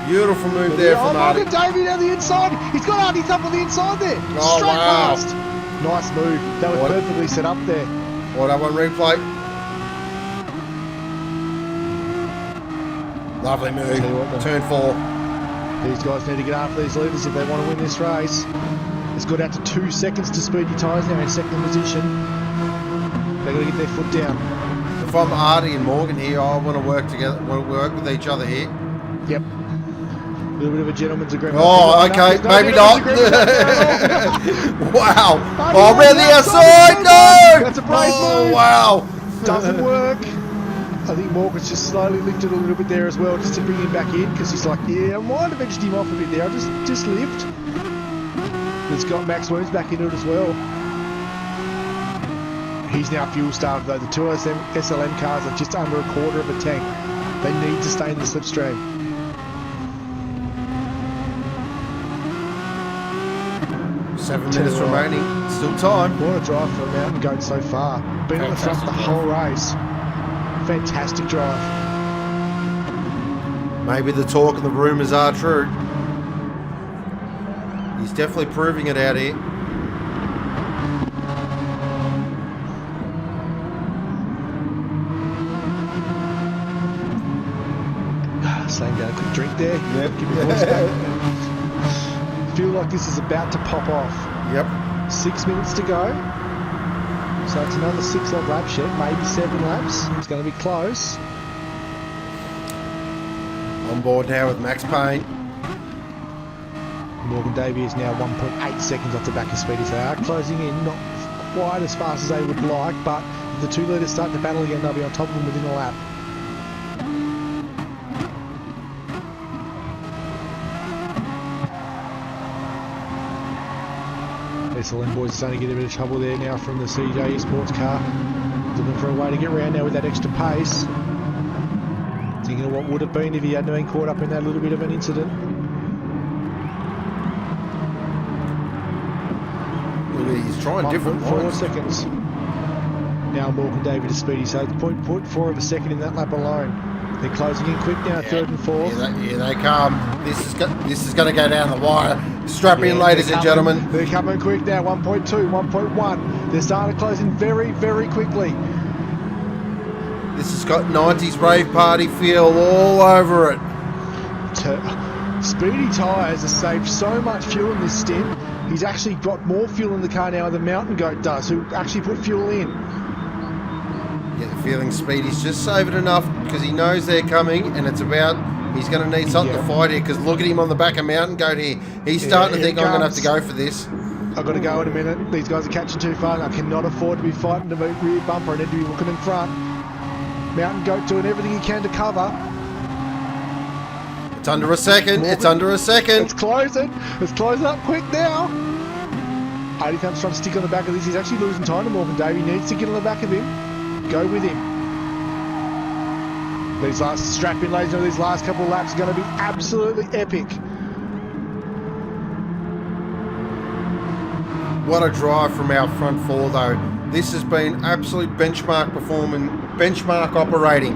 Beautiful move there from Artie. Look at Davey down the inside. He's got Artie up on the inside there. Oh, straight wow. past. Nice move. That was perfectly set up there. Auto 1 replay. Lovely move. Turn 4. These guys need to get after these leaders if they want to win this race. It's got out to 2 seconds to Speedy Tyres now in 2nd position. They've got to get their foot down. if I'm Artie and Morgan here, I want to work together, want to work with each other here. Yep. A little bit of a gentleman's agreement. Oh, okay, maybe not. Wow. Oh, around the outside. No. That's a brave move. Wow. Doesn't work. I think Morgan's just slowly lifted a little bit there as well, just to bring him back in, because he's like, yeah, I might have edged him off a bit there. I'll just lift. It's got Max Wounds back into it as well. He's now fuel starved though. The two SLM cars are just under a quarter of a tank. They need to stay in the slipstream. Seven minutes remaining. Still time. What a drive for a mountain goat so far. Been at the front the whole race. Fantastic drive. Maybe the talk and the rumours are true. He's definitely proving it out here. Same down a quick drink there. Yep. Give me a voice back. Feel like this is about to pop off. Yep. 6 minutes to go. So it's another 6 odd laps yet, maybe 7 laps. It's going to be close. On board now with Max Payne. Morgan Davey is now 1.8 seconds off the back of Speedy. So they are closing in, not quite as fast as they would like, but if the 2 leaders start to battle again, they'll be on top of them within a lap. SLM boys are starting to get a bit of trouble there now from the CJ sports car. Looking for a way to get around now with that extra pace. Thinking of what would have been if he hadn't been caught up in that little bit of an incident. He's trying different 4 seconds. Now Morgan Davey to Speedy, so it's 0.4 of a second in that lap alone. They're closing in quick now, 3rd and 4th. Here they come. This is going to go down the wire. Strap in, ladies and gentlemen. They're coming quick now, 1.2, 1.1. They're starting to close in very, very quickly. This has got 90s rave party feel all over it. Speedy tyres have saved so much fuel in this stint. He's actually got more fuel in the car now than Mountain Goat does, who actually put fuel in. Get the feeling Speedy's just saving enough because he knows they're coming, and it's about he's going to need something to fight here. Because look at him on the back of Mountain Goat here. He's starting to think I'm going to have to go for this. I've got to go in a minute. These guys are catching too far. I cannot afford to be fighting the rear bumper. I need to be looking in front. Mountain Goat doing everything he can to cover. It's under a second. It's under a second. It's closing. It's closing up quick now. Adi comes trying to stick on the back of this. He's actually losing time to Morgan Davey. He needs to get on the back of him. Go with him. These last strap-in, ladies and gentlemen, these last couple of laps are going to be absolutely epic. What a drive from our front four, though. This has been absolute benchmark performance, benchmark operating.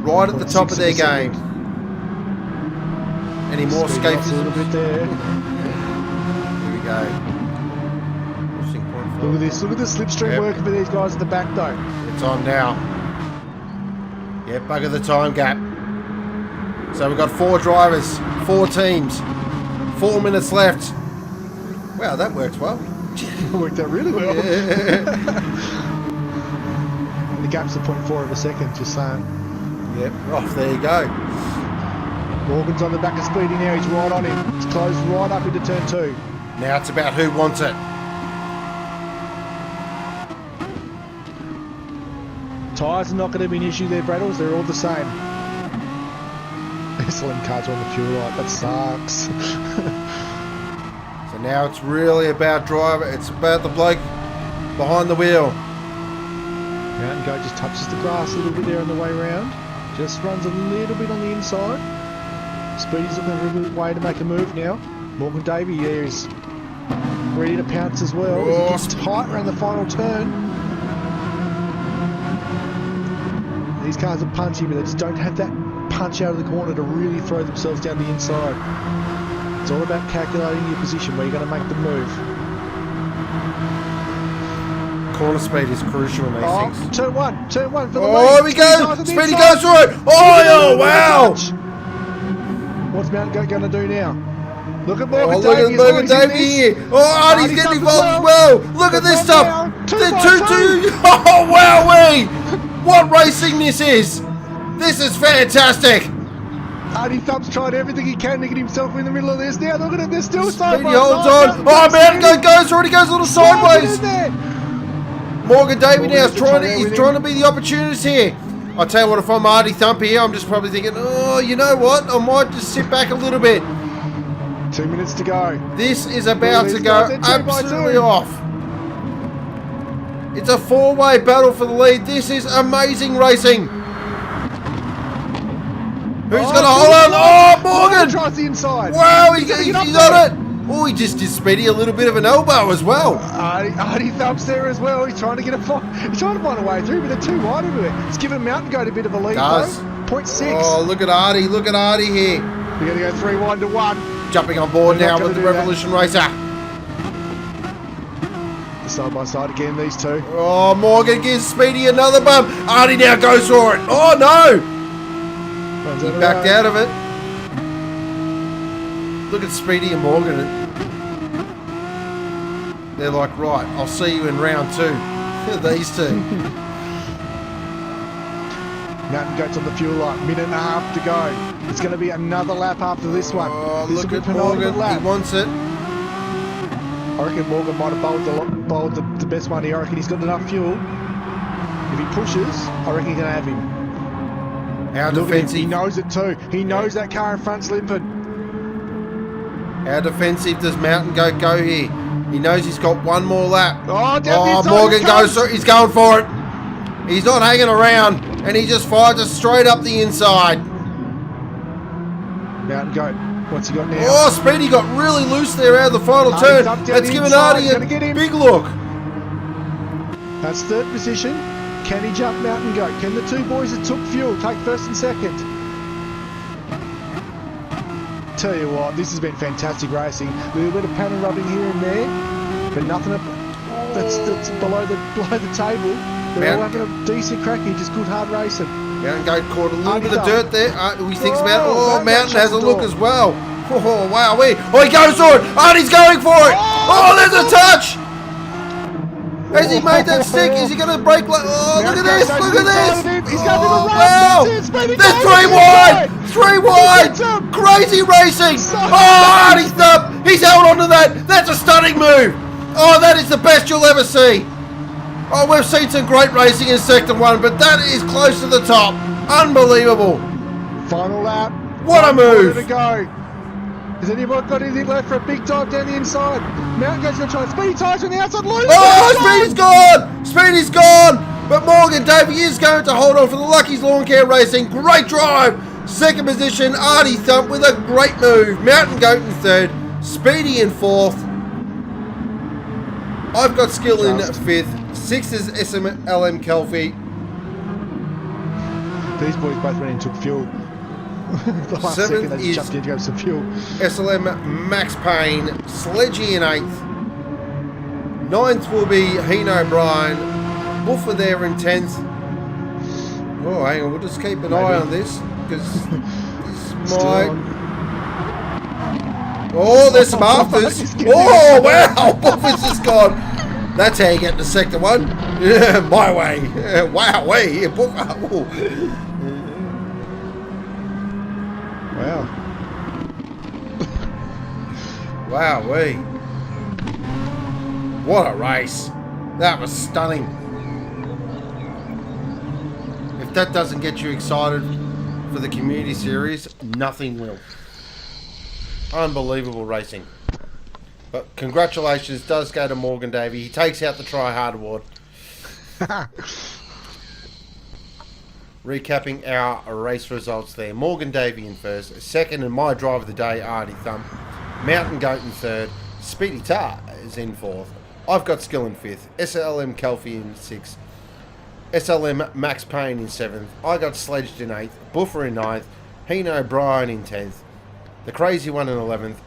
Right at the top of their game. Any more escapes? A little bit there. Here we go. Look at this. Look at the slipstream working for these guys at the back, though. It's on now. Yeah, bugger the time gap. So we've got 4 drivers, 4 teams, 4 minutes left. Wow, that works well. It worked out really well. Yeah. The gap's a 0.4 of a second, just saying. Yep, off there you go. Morgan's on the back of Speedy now. He's right on him. It's closed right up into turn 2. Now it's about who wants it. Tyres are not going to be an issue there, Braddles. They're all the same. SLM cards are on the fuel light. That sucks. So now it's really about driver. It's about the bloke behind the wheel. Mountain Goat just touches the grass a little bit there on the way round. Just runs a little bit on the inside. Speedy's looking for a good way to make a move now. Morgan Davey there is ready to pounce as well. Oh, He gets tight around the final turn. These cars are punchy, but they just don't have that punch out of the corner to really throw themselves down the inside. It's all about calculating your position where you're going to make the move. Corner speed is crucial in these things. Turn one for the lead. Oh, here we go! Speedy goes through it! Oh, wow! What's Mountain Goat going to do now? Look at Morgan Davey. Oh, Artie's getting involved as well! Look at this stuff! 2-2. Oh, wowee! What racing this is! This is fantastic! Artie Thump's tried everything he can to get himself in the middle of this. Now look at it, they're still side Speedy by holds side. on. Oh, Mountain Goat goes, already goes a little sideways. There. Morgan Davey now is Morgan's trying to be the opportunist here. I tell you what, if I'm Artie Thump here, I'm just probably thinking, oh, you know what? I might just sit back a little bit. 2 minutes to go. This is about to go absolutely off. It's a four-way battle for the lead. This is amazing racing. Who's going to hold on? Oh, Morgan! Tries the inside. Wow, he's on it. Oh, he just did Speedy a little bit of an elbow as well. Artie Thump's there as well. He's trying to He's trying to find a way through, but they're too wide of it. It's giving Mountain Goat a bit of a lead, though. 0.6. Oh, look at Artie. Look at Artie here. We're going to go 3-1 to 1. Jumping on board now with the Revolution Racer. Side by side again, these two. Oh, Morgan gives Speedy another bump. Artie now goes for it. Oh, no. He backed out of it. Look at Speedy and Morgan. They're like, right, I'll see you in round 2. These two. Mountain Goat's on the fuel light. Minute and a half to go. It's going to be another lap after this one. Oh, this look at Morgan. Lap. He wants it. I reckon Morgan might have bowled the best one here. I reckon he's got enough fuel. If he pushes, I reckon he's going to have him. How defensive. He knows it too. He knows that car in front's limping. How defensive does Mountain Goat go here? He knows he's got one more lap. Oh, Morgan goes through. He's going for it. He's not hanging around. And he just fires it straight up the inside. Mountain Goat. What's he got now? Oh, Speedy got really loose there out of the final turn. That's given Artie a big look. That's third position. Can he jump Mountain Goat? Can the two boys that took fuel take first and second? Tell you what, this has been fantastic racing. A little bit of panel rubbing here and there, but nothing that's below the table. They're all having a decent crack here, just good hard racing. Mountain Goat caught a little bit of dirt there. He thinks about it. Oh, Mountain has a look as well. Oh, wow. Oh, he goes for it. Artie's going for it. Oh, there's a touch. Has he made that stick? Is he going to break? Oh, look at this. Look at this. He's going to the wow. There's 3 wide. 3 wide. Crazy racing. Oh, Artie Thump. He's held on to that. That's a stunning move. Oh, that is the best you'll ever see. Oh, we've seen some great racing in Sector 1, but that is close to the top. Unbelievable. Final lap. What a move. To go. Has anyone got anything left for a big dive down the inside? Mountain Goat's going to try. Speedy tires on the outside. Oh, Speedy's gone. Speedy's gone. But Morgan Davey is going to hold on for the Lucky's Lawn Care Racing. Great drive. Second position, Artie Thump with a great move. Mountain Goat in third. Speedy in fourth. I've got skill in fifth. Sixth is SLM Kelfie. These boys both went in and took fuel. The last second they just jumped in to grab some fuel. SLM Max Payne. Sledgy in eighth. Ninth will be Heen O'Brien. Buffer there in 10th. Oh, hang on. We'll just keep an eye on this. Because this might... Oh, there's some afters. Oh, wow. Buffer's just gone. That's how you get to Sector 1. Yeah, my way. Wow, way. Buffer. Wow. Wow-wee. What a race. That was stunning. If that doesn't get you excited for the community series, nothing will. Unbelievable racing. But congratulations does go to Morgan Davey. He takes out the Try Hard Award. Recapping our race results there. Morgan Davey in first. Second, and my drive of the day, Artie Thump. Mountain Goat in third. Speedy Tar is in fourth. I've got skill in fifth. SLM Kelfie in sixth. SLM Max Payne in seventh. I got sledged in eighth. Buffer in ninth. Heen O'Brien in 10th. The Crazy One in 11th.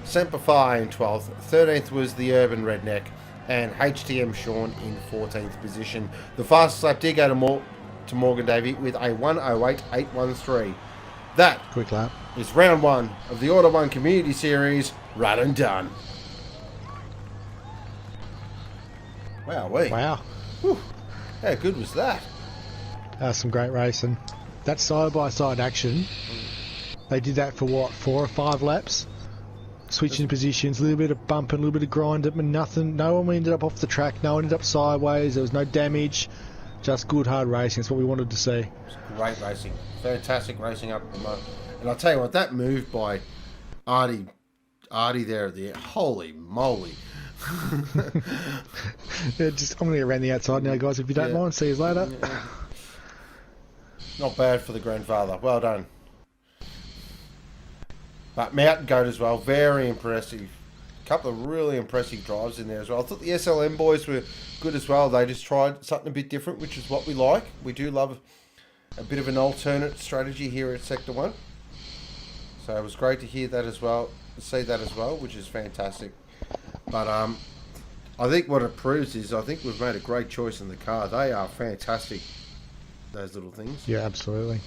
Semper Fi in 12th. 13th was the Urban Redneck. And HTM Sean in 14th position. The fastest lap did go to Morgan Davey with a 1:08.813. That quick lap is round 1 of the Auto 1 Community Series. Right and done. Wowee. Wow. Whew. How good was that? Some great racing. That side-by-side action, they did that for what, 4 or 5 laps? Switching positions, a little bit of bumping, a little bit of grinding, but nothing. No one ended up off the track. No one ended up sideways. There was no damage. Just good, hard racing. That's what we wanted to see. It was great racing. Fantastic racing up the mud. And I'll tell you what, that move by Artie there at the end, holy moly. Yeah, I'm going to get around the outside now, guys, if you don't mind. See you later. Yeah. Not bad for the grandfather. Well done. But Mountain Goat as well, very impressive. A couple of really impressive drives in there as well. I thought the SLM boys were good as well. They just tried something a bit different, which is what we like. We do love a bit of an alternate strategy here at Sector 1. So it was great to hear that as well, see that as well, which is fantastic. But I think what it proves is I think we've made a great choice in the car. They are fantastic, those little things. Yeah, absolutely.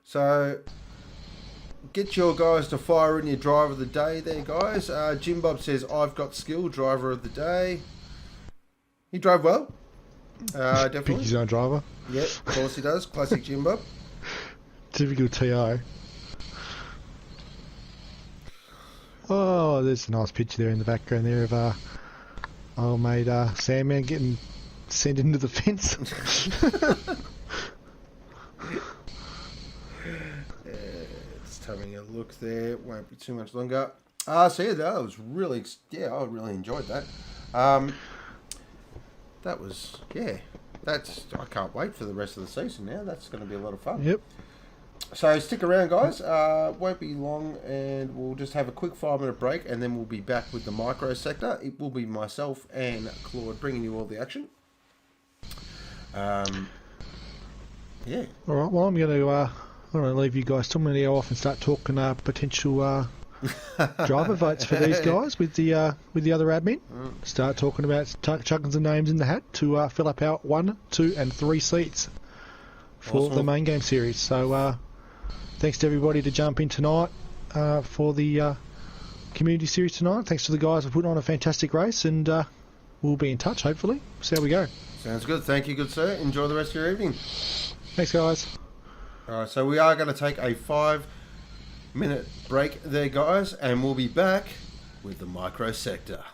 So, get your guys to fire in your driver of the day there, guys. Jim Bob says, I've got skill, driver of the day. He drove well. Definitely. Pick his own driver. Yep, of course he does. Classic Jim Bob. Typical TO. Oh, there's a nice picture there in the background there of old mate Sandman getting sent into the fence. Just having a look there. Won't be too much longer. So yeah, that was really, I really enjoyed that. That was, I can't wait for the rest of the season now. That's going to be a lot of fun. Yep. So stick around, guys. Won't be long, and we'll just have a quick 5-minute break, and then we'll be back with the Microsector. It will be myself and Claude bringing you all the action. Yeah. All right. Well, I'm going to leave you guys. I'm going to go off and start talking potential driver votes for these guys with the other admin. Start talking about chucking some names in the hat to fill up our 1, 2, and 3 seats for the main game series. So thanks to everybody to jump in tonight for the community series tonight. Thanks to the guys for putting on a fantastic race, and we'll be in touch hopefully. See how we go. Sounds good. Thank you, good sir. Enjoy the rest of your evening. Thanks, guys. Alright, so we are going to take a 5-minute break there, guys, and we'll be back with the Microsector.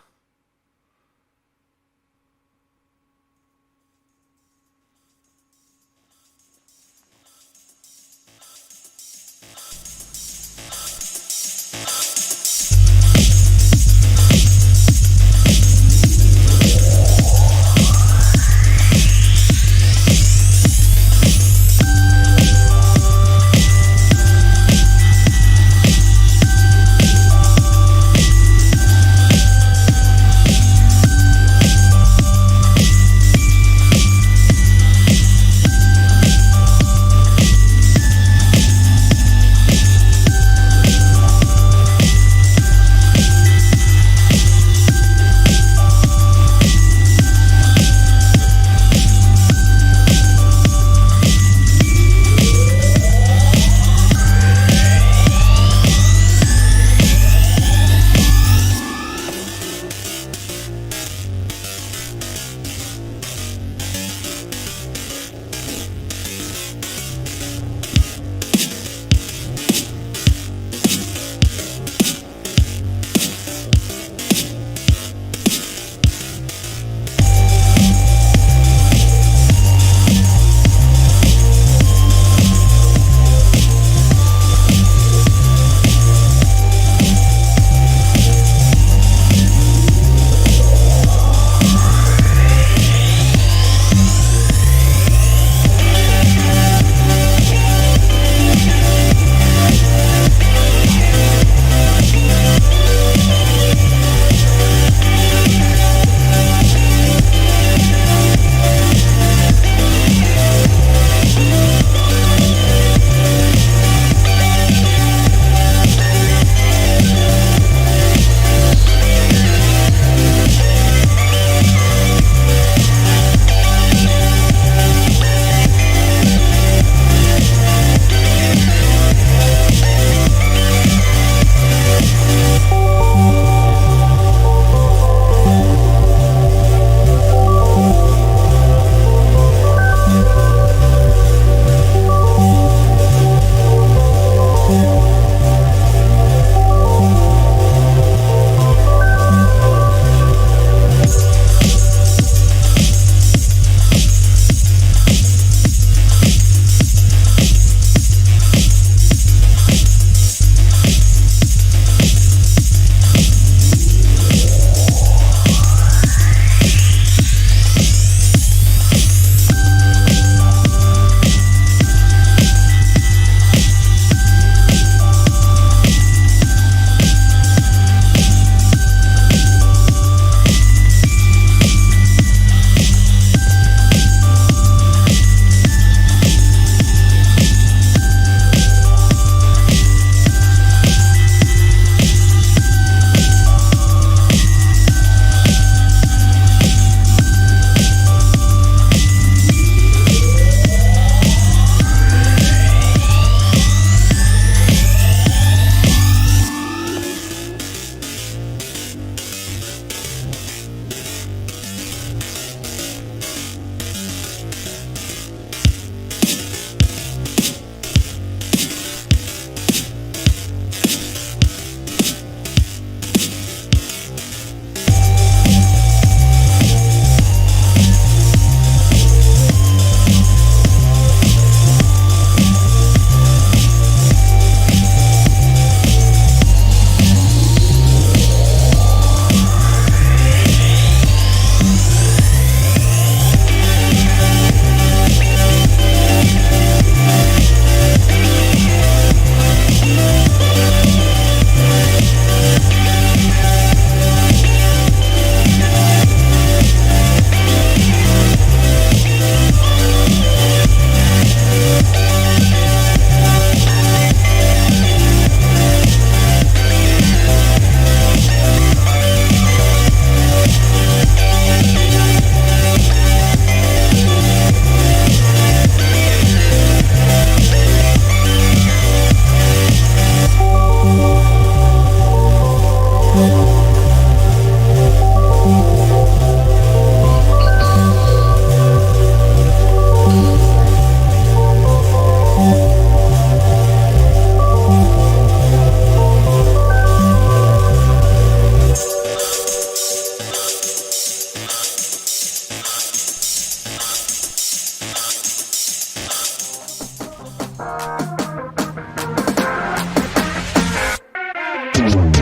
Bye.